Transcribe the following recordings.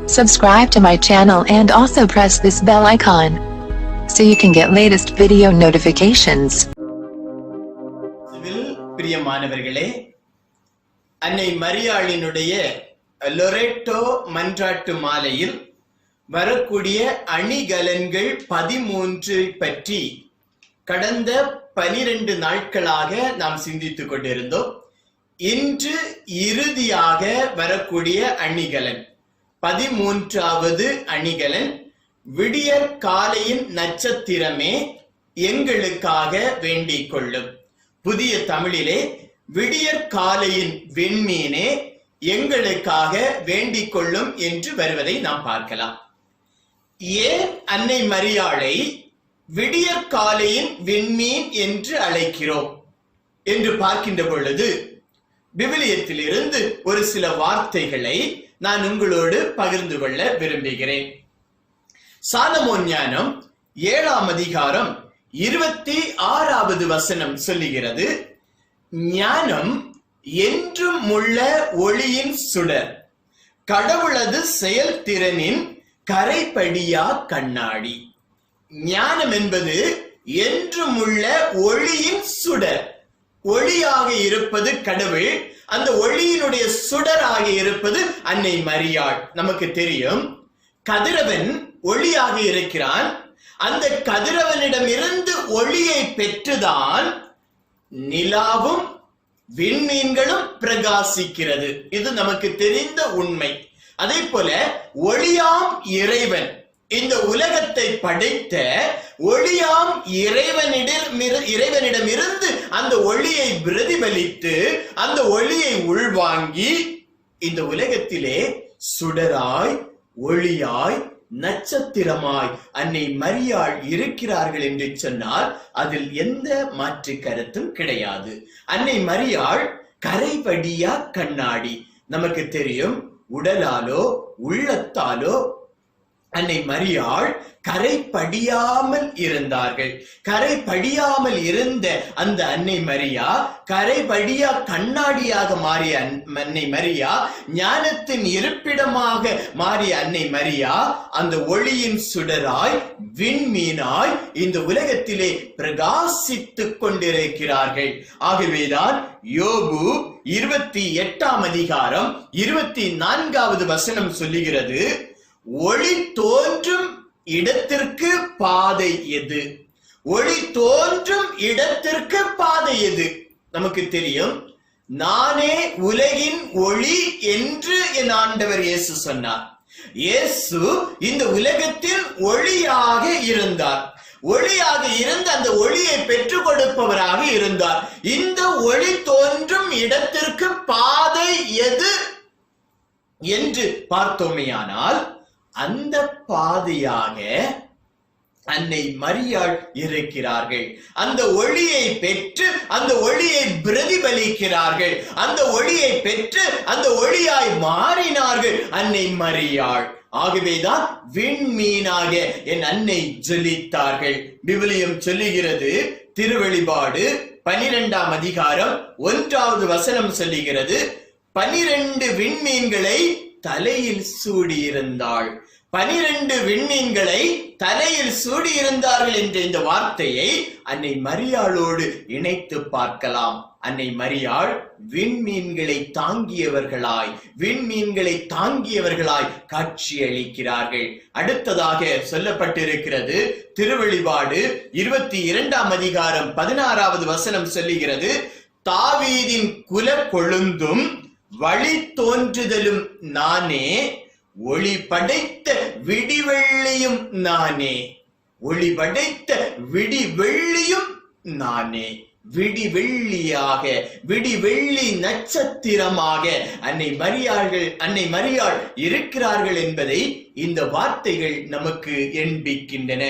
Subscribe to my channel and also press this bell icon so you can get latest video notifications. பிரியமானவர்களே, அன்னை மரியாளினுடைய லொரெட்டோ மன்றாட்டு மாலையில் வரக்கூடிய அணிகலன்கள் 13 பற்றி கடந்த 12 நாட்களாக நாம் சிந்தித்துக் கொண்டிருந்தோம். இன்று இறுதியாக வரக்கூடிய அணிகலன் 13வது அணிகலன், விடியற் காலையின் நட்சத்திரமே எங்களுக்காக வேண்டிக் கொள்ளும். புதிய தமிழிலே விடியற் காலையின் விண்மீனே எங்களுக்காக வேண்டிக் கொள்ளும் என்று வருவதை நாம் பார்க்கலாம். ஏன் அன்னை மரியாளை விடியற் காலையின் விண்மீன் என்று அழைக்கிறோம் என்று பார்க்கின்ற பொழுது விவிலியத்திலிருந்து ஒரு சில வார்த்தைகளை நான் உங்களோடு பகிர்ந்து கொள்ள விரும்புகிறேன். சாலமோன் ஞானம் 7ஆம் அதிகாரம் 26வது வசனம் சொல்லுகிறது, ஞானம் என்றும் உள்ள ஒளியின் சுடர், கடவுளது செயல்திறனின் கரைபடியா கண்ணாடி. ஞானம் என்பது என்றும் உள்ள ஒளியின் சுடர். ஒளியாக இருப்பது கடவுள், அந்த ஒளியினுடைய சுடராக இருப்பது அன்னை மரியாள். நமக்கு தெரியும், கதிரவன் ஒளியாக இருக்கிறான். அந்த கதிரவனிடமிருந்து ஒளியை பெற்றுதான் நிலாவும் விண்மீன்களும் பிரகாசிக்கிறது. இது நமக்கு தெரிந்த உண்மை. அதே போல ஒளியாம் இறைவன், இந்த உலகத்தை படைத்த ஒளியாம் இறைவனிடமிருந்து அந்த ஒளியை பிரதிபலித்து அந்த ஒளியை உள்வாங்கி இந்த உலகத்திலே சுடராய், ஒளியாய், நட்சத்திரமாய் அன்னை மரியாள் இருக்கிறார்கள் என்று சொன்னால் அதில் எந்த மாற்று கருத்தும் கிடையாது. அன்னை மரியாள் கரைபடியா கண்ணாடி. நமக்கு தெரியும், உடலாலோ உள்ளத்தாலோ அன்னை மரியாள் கரை படியாமல் இருந்தார்கள். கரை படியாமல் இருந்த அந்த அன்னை மரியா கரைபடியா கண்ணாடியாக மாறிய அன்னை மரியா, ஞானத்தின் இருப்பிடமாக மாறிய அன்னை மரியா அந்த ஒளியின் சுடராய், விண்மீனாய் இந்த உலகத்திலே பிரகாசித்துக் கொண்டிருக்கிறார்கள். ஆகவேதான் யோபு 28ஆம் அதிகாரம் 24வது வசனம் சொல்லுகிறது, ஒளி தோன்றும் இடத்திற்கு பாதை எது? ஒளி தோன்றும் இடத்திற்கு பாதை எது? நமக்கு தெரியும், நானே உலகின் ஒளி என்று என் ஆண்டவர் இயேசு சொன்னார். இயேசு இந்த உலகத்தில் ஒளியாக இருந்தார். ஒளியாக இருந்து அந்த ஒளியை பெற்றுக் கொடுப்பவராக இருந்தார். இந்த ஒளி தோன்றும் இடத்திற்கு பாதை எது என்று பார்த்தோமேயானால் அந்த பாதையாக அன்னை மரியாள் இருக்கிறார்கள். அந்த ஒளியை பெற்று அந்த ஒளியை பிரதிபலிக்கிறார்கள். அந்த ஒளியை பெற்று அந்த ஒளியாய் மாறினார்கள் அன்னை மரியாள். ஆகவேதான் விண்மீனாக என் அன்னை ஜொலித்தார்கள். விவிலியம் சொல்லுகிறது, திருவெளிபாடு 12ஆம் அதிகாரம் 1வது வசனம் சொல்லுகிறது, 12 விண்மீன்களை தலையில் சூடியிருந்தாள். 12 விண்மீன்களை தலையில் சூடியிருந்தார்கள் என்ற இந்த வார்த்தையை அன்னை மரியாளோடு இணைத்து பார்க்கலாம். அன்னை மரியாள் விண்மீன்களை தாங்கியவர்களாய் காட்சி அளிக்கிறார்கள். அடுத்ததாக சொல்லப்பட்டிருக்கிறது, திருவெளிபாடு 22ஆம் அதிகாரம் 16வது வசனம் சொல்லுகிறது, தாவீதின் குல கொழுந்தும் வழி தோன்றுதலும் நானே, ஒளி படைத்த விடிவெள்ளியும் நானே. ஒளி படைத்த விடிவெள்ளியும் நானே. விடிவெள்ளியாக, விடிவெள்ளி நட்சத்திரமாக அன்னை மரியாள் இருக்கிறார்கள் என்பதை இந்த வார்த்தைகள் நமக்கு எண்பிக்கின்றன.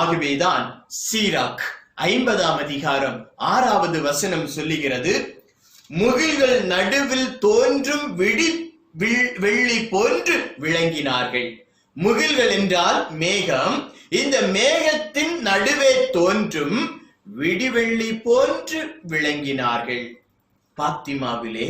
ஆகவேதான் சீராக் 50ஆம் அதிகாரம் 6வது வசனம் சொல்லுகிறது, முகில்கள் நடுவில் தோன்றும் வெள்ளி போன்று விளங்கினார்கள். முகில்கள் என்றால் மேகம். இந்த மேகத்தின் நடுவே தோன்றும் விடிவெள்ளி போன்று விளங்கினார்கள். பாத்திமாவிலே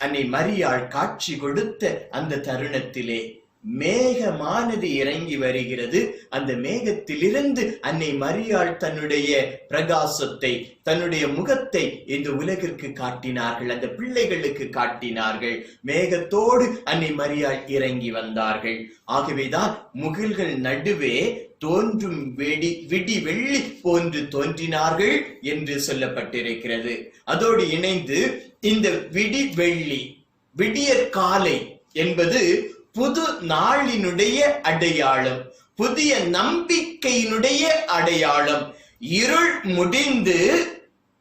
அன்னை மரியாள் காட்சி கொடுத்த அந்த தருணத்திலே மேகமானது இறங்கி வருகிறது. அந்த மேகத்திலிருந்து அன்னை மரியாள் தன்னுடைய பிரகாசத்தை, தன்னுடைய முகத்தை இந்த உலகிற்கு காட்டினார்கள், அந்த பிள்ளைகளுக்கு காட்டினார்கள். மேகத்தோடு அன்னை மரியாள் இறங்கி வந்தார்கள். ஆகவேதான் முகில்கள் நடுவே தோன்றும் விடி வெள்ளி போன்று தோன்றினார்கள் என்று சொல்லப்பட்டிருக்கிறது. அதோடு இணைந்து இந்த விடி வெள்ளி, விடியற் காலை என்பது புது நாளினுடைய அடையாளம், புதிய நம்பிக்கையினுடைய அடையாளம். இருள் முடிந்து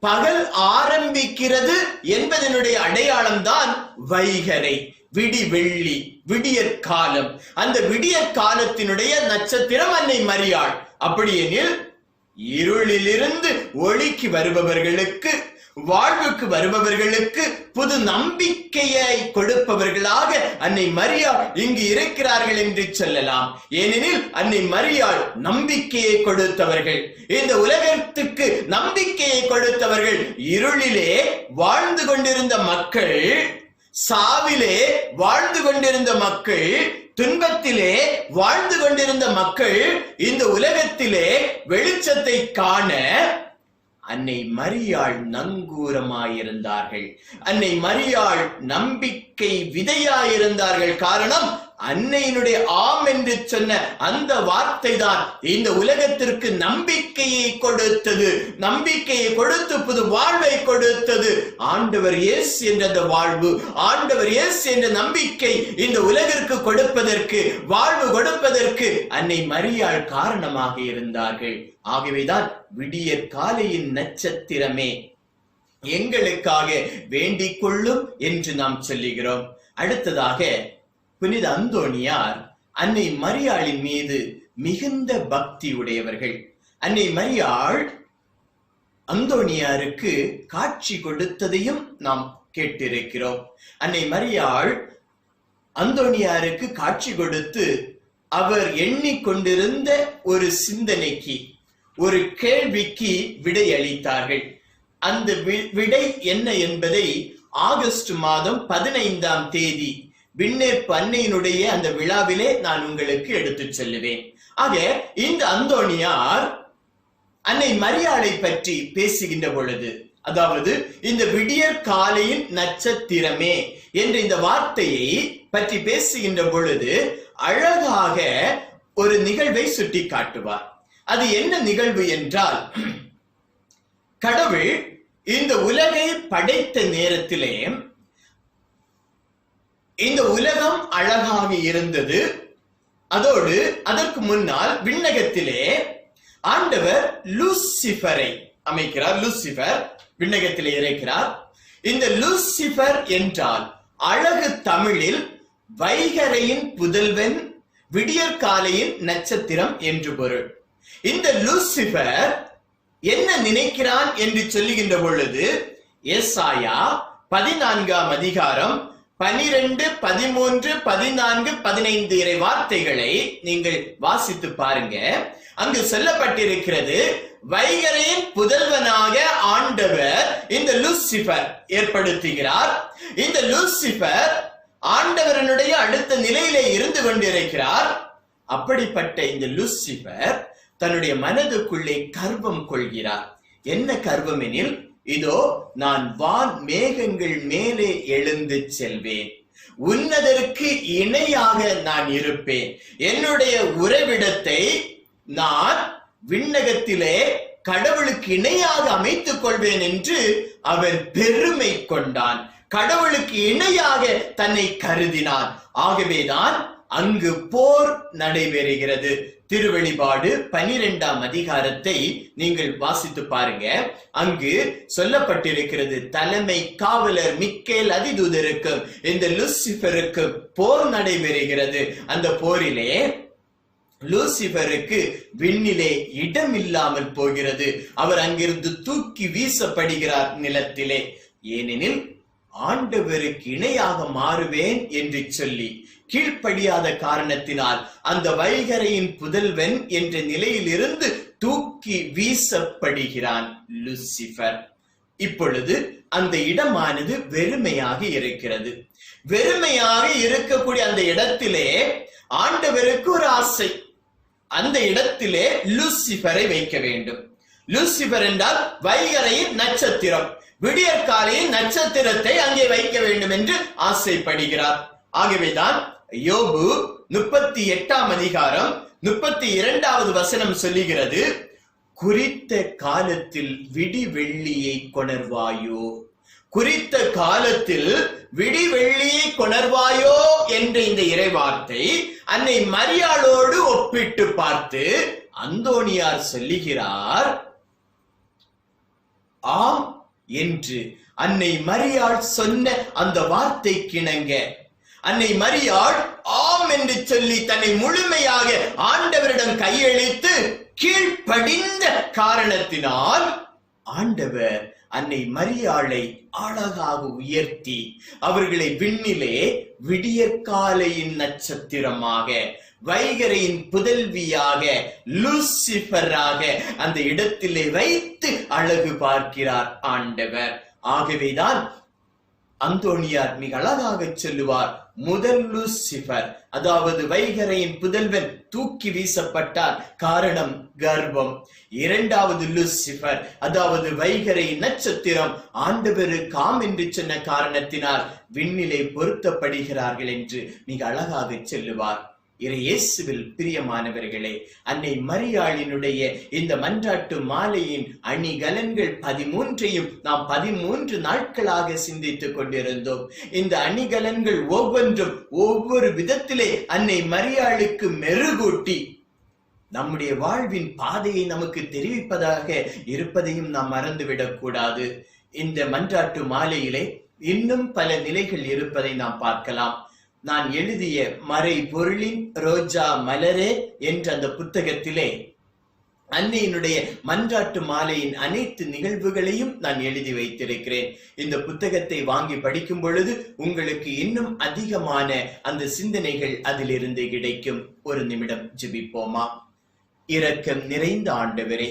பகல் ஆரம்பிக்கிறது என்பதனுடைய அடையாளம் தான் வைகறை, விடி வெள்ளி, விடியற் காலம். அந்த விடியற் காலத்தினுடைய நட்சத்திரம் அன்னை மரியாள். அப்படியெனில் இருளிலிருந்து ஒளிக்கு வருபவர்களுக்கு, வாழ்வுக்கு வருபவர்களுக்கு புது நம்பிக்கையை கொடுப்பவர்களாக அன்னை மரியாள் இங்கு இருக்கிறார்கள் என்று சொல்லலாம். ஏனெனில் அன்னை மரியாள் நம்பிக்கையை கொடுத்தவர்கள், இந்த உலகத்துக்கு நம்பிக்கையை கொடுத்தவர்கள். இருளிலே வாழ்ந்து கொண்டிருந்த மக்கள், சாவிலே வாழ்ந்து கொண்டிருந்த மக்கள், துன்பத்திலே வாழ்ந்து கொண்டிருந்த மக்கள் இந்த உலகத்திலே வெளிச்சத்தை காண அன்னை மரியாள் நங்கூரமாயிருந்தார்கள். அன்னை மரியாள் நம்பிக்கை விதையாயிருந்தார்கள். காரணம், அன்னையினுடைய ஆம் என்று சொன்ன அந்த வார்த்தை தான் இந்த உலகத்திற்கு நம்பிக்கையை கொடுத்தது, நம்பிக்கையை கொடுத்து புது வாழ்வை கொடுத்தது. ஆண்டவர் இயேசு என்ற அந்த வாழ்வு, ஆண்டவர் இயேசு என்ற நம்பிக்கை இந்த உலகிற்கு கொடுப்பதற்கு, வாழ்வு கொடுப்பதற்கு அன்னை மரியாள் காரணமாக இருந்தார்கள். ஆகவேதான் விடியற் காலையின் நட்சத்திரமே எங்களுக்காக வேண்டிக் கொள்ளும் என்று நாம் சொல்லுகிறோம். அடுத்ததாக புனித அந்தோணியார் அன்னை மரியாளின் மீது மிகுந்த பக்தி உடையவர்கள். அன்னை மரியாள் அந்தோணியாருக்கு காட்சி கொடுத்ததையும் நாம் கேட்டிருக்கிறோம். அன்னை மரியாள் அந்தோணியாருக்கு காட்சி கொடுத்து அவர் எண்ணிக்கொண்டிருந்த ஒரு சிந்தனைக்கு, ஒரு கேள்விக்கு விடையளித்தார்கள். அந்த விடை என்ன என்பதை ஆகஸ்ட் மாதம் 15ஆம் தேதி விண்ணேற்பு அன்னையினுடைய அந்த விழாவிலே நான் உங்களுக்கு எடுத்துச் செல்லுவேன். ஆக இந்த அந்தோணியார் அன்னை மரியாளை பற்றி பேசுகின்ற பொழுது, அதாவது இந்த விடியற் காலையின் நட்சத்திரமே என்ற இந்த வார்த்தையை பற்றி பேசுகின்ற பொழுது அழகாக ஒரு நிகழ்வை சுட்டி காட்டுவார். அது என்ன நிகழ்வு என்றால், கடவுள் இந்த உலகை படைத்த நேரத்திலே இந்த உலகம் அழகாக இருந்தது. அதோடு அதற்கு முன்னால் விண்ணகத்திலே ஆண்டவர் லூசிபரை அமைக்கிறார். லூசிபர் விண்ணகத்திலே இருக்கிறார். இந்த லூசிபர் என்றால் அழகு தமிழில் வைகறையின் புதல்வன், விடியற்காலையின் நட்சத்திரம் என்று பொருள். இந்த லூசிபர் என்ன நினைக்கிறான் என்று சொல்லுகின்ற பொழுது ஏசாயா 14ஆம் அதிகாரம் 12, 13, 14, 15 இறை வார்த்தைகளை நீங்கள் வாசித்து பாருங்க. அங்கு சொல்லப்பட்டிருக்கிறது, வைகறையின் புதல்வனாக ஆண்டவர் இந்த லூசிபர் ஏற்படுத்துகிறார். இந்த லூசிபர் ஆண்டவரனுடைய அடுத்த நிலையிலே இருந்து கொண்டிருக்கிறார். அப்படிப்பட்ட இந்த லூசிபர் தன்னுடைய மனதுக்குள்ளே கர்வம் கொள்கிறார். என்ன கர்வம் எனில், இதோ நான் வான் மேகங்கள் மேலே எழுந்து செல்வேன், உன்னதற்கு இணையாக நான் இருப்பேன், என்னுடைய உறைவிடத்தை நான் விண்ணகத்திலே கடவுளுக்கு இணையாக அமைத்துக் கொள்வேன் என்று அவன் பெருமை கொண்டான். கடவுளுக்கு இணையாக தன்னை கருதினான். ஆகவேதான் அங்கு போர் நடைபெறுகிறது. திருவெளிபாடு 12ஆம் அதிகாரத்தை நீங்கள் வாசித்து பாருங்க. அங்கு சொல்லப்பட்டிருக்கிறது, தலைமை காவலர் மிக்கேல் அதிதூதருக்கு இந்த லூசிபருக்கு போர் நடைபெறுகிறது. அந்த போரிலே லூசிபருக்கு விண்ணிலே இடம் இல்லாமல் போகிறது. அவர் அங்கிருந்து தூக்கி வீசப்படுகிறார் நிலத்திலே. ஏனெனில் ஆண்டவருக்கு இணையாக மாறுவேன் என்று சொல்லி கீழ்ப்படியாத காரணத்தினால் அந்த வைகறையின் புதல்வன் என்ற நிலையில் இருந்து தூக்கி வீசப்படுகிறான் லூசிபர். இப்பொழுது அந்த இடமானது வெறுமையாக இருக்கிறது. வெறுமையாக இருக்கக்கூடிய அந்த இடத்திலே ஆண்டவருக்கு ஒரு ஆசை, அந்த இடத்திலே லூசிபரை வைக்க வேண்டும். லூசிபர் என்றால் வைகரையின் நட்சத்திரம், விடியற்காலையின் நட்சத்திரத்தை அங்கே வைக்க வேண்டும் என்று ஆசைப்படுகிறார். ஆகவேதான் யோபு 38ஆம் அதிகாரம் 32வது வசனம் சொல்லுகிறது, குறித்த காலத்தில் விடிவெள்ளியை கொணர்வாயோ, குறித்த காலத்தில் விடிவெள்ளியை கொணர்வாயோ என்ற இந்த இறைவார்த்தை அன்னை மரியாளோடு ஒப்பிட்டு பார்த்து அந்தோணியார் சொல்லுகிறார், ஆம் என்று அன்னை மரியாள் சொன்ன அந்த வார்த்தைக்கிணங்க அன்னை மரியாள் ஆம் என்று சொல்லி தன்னை முழுமையாக ஆண்டவரிடம் கையளித்து கீழ்ப்படிந்த காரணத்தினால் ஆண்டவர் அன்னை மரியாளை அழகாக உயர்த்தி அவர்களை விண்ணிலே விடியற்காலையின் நட்சத்திரமாக, வைகரையின் புதல்வியாக, லூசிபராக அந்த இடத்திலே வைத்து அழகு பார்க்கிறார் ஆண்டவர். ஆகவேதான் அந்தோணியார் மிக அழகாக சொல்லுவார், முதல் லூசிபர் அதாவது வைகரையின் புதல்வன் தூக்கி வீசப்பட்டார், காரணம் கர்வம். இரண்டாவது லூசிபர் அதாவது வைகரையின் நட்சத்திரம் ஆண்டவருக்கு ஆம் என்று சொன்ன காரணத்தினால் விண்ணிலே பொருத்தப்படுகிறார்கள் என்று மிக அழகாக சொல்லுவார். இயேசுவில் பிரியமானவர்களே, அன்னை மரியாளினுடைய இந்த மன்றாட்டு மாலையின் அணிகலன்கள் 13ஐயும் நாம் 13 நாட்களாக சிந்தித்துக் கொண்டிருந்தோம். இந்த அணிகலன்கள் ஒவ்வொன்றும் ஒவ்வொரு விதத்திலே அன்னை மரியாளுக்கு மெருகூட்டி நம்முடைய வாழ்வின் பாதையை நமக்கு தெரிவிப்பதாக இருப்பதையும் நாம் மறந்துவிடக் கூடாது. இந்த மன்றாட்டு மாலையிலே இன்னும் பல நிலைகள் இருப்பதை நாம் பார்க்கலாம். நான் எழுதிய மறை பொருளின் ரோஜா மலரே என்ற அந்த புத்தகத்திலே அன்னையினுடைய மன்றாட்டு மாலையின் அனைத்து நிகழ்வுகளையும் நான் எழுதி வைத்திருக்கிறேன். இந்த புத்தகத்தை வாங்கி படிக்கும் பொழுது உங்களுக்கு இன்னும் அதிகமான அந்த சிந்தனைகள் அதிலிருந்து கிடைக்கும். ஒரு நிமிடம் ஜெபிப்போமா? இரக்கம் நிறைந்த ஆண்டவரே,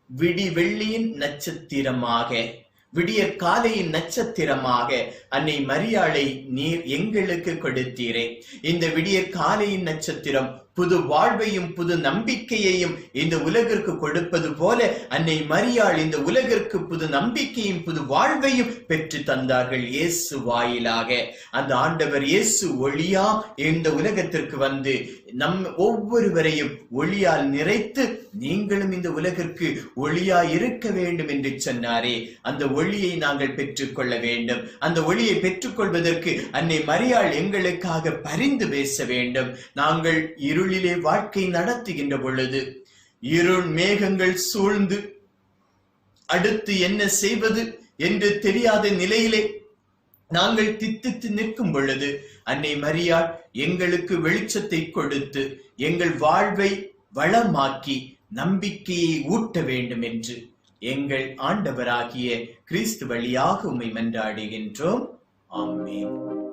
விடிவெள்ளியின் நட்சத்திரமாக, விடியற் காலையின் நட்சத்திரமாக அன்னை மரியாளை நீர் எங்களுக்கு கொடுத்தீரே. இந்த விடியற் காலையின் நட்சத்திரம் புது வாழ்வையும் புது நம்பிக்கையையும் இந்த உலகிற்கு கொடுப்பது போல அன்னை மரியாள் இந்த உலகிற்கு புது நம்பிக்கையும் புது வாழ்வையும் பெற்று தந்தார்கள் இயேசு வாயிலாக. அந்த ஆண்டவர் இயேசு ஒளியா இந்த உலகத்திற்கு வந்து நம் ஒவ்வொருவரையும் ஒளியால் நிறைத்து நீங்களும் இந்த உலகிற்கு ஒளியா இருக்க வேண்டும் என்று சொன்னாரே. அந்த ஒளியை நாங்கள் பெற்றுக்கொள்ள வேண்டும். அந்த ஒளியை பெற்றுக்கொள்வதற்கு அன்னை மரியாள் எங்களுக்காக பரிந்து பேச வேண்டும். நாங்கள் இருளிலே வாழ்க்கை நடத்துகின்ற பொழுது இருள் மேகங்கள் சூழ்ந்து அடுத்து என்ன செய்வது என்று தெரியாத நிலையிலே நாங்கள் தித்தித்து நிற்கும் பொழுது அன்னை மரியாள் எங்களுக்கு வெளிச்சத்தை கொடுத்து எங்கள் வாழ்வை வளமாக்கி நம்பிக்கையை ஊட்ட வேண்டும் என்று எங்கள் ஆண்டவராகிய கிறிஸ்து வழியாக உம்மை மன்றாடுகின்றோம். ஆமென்.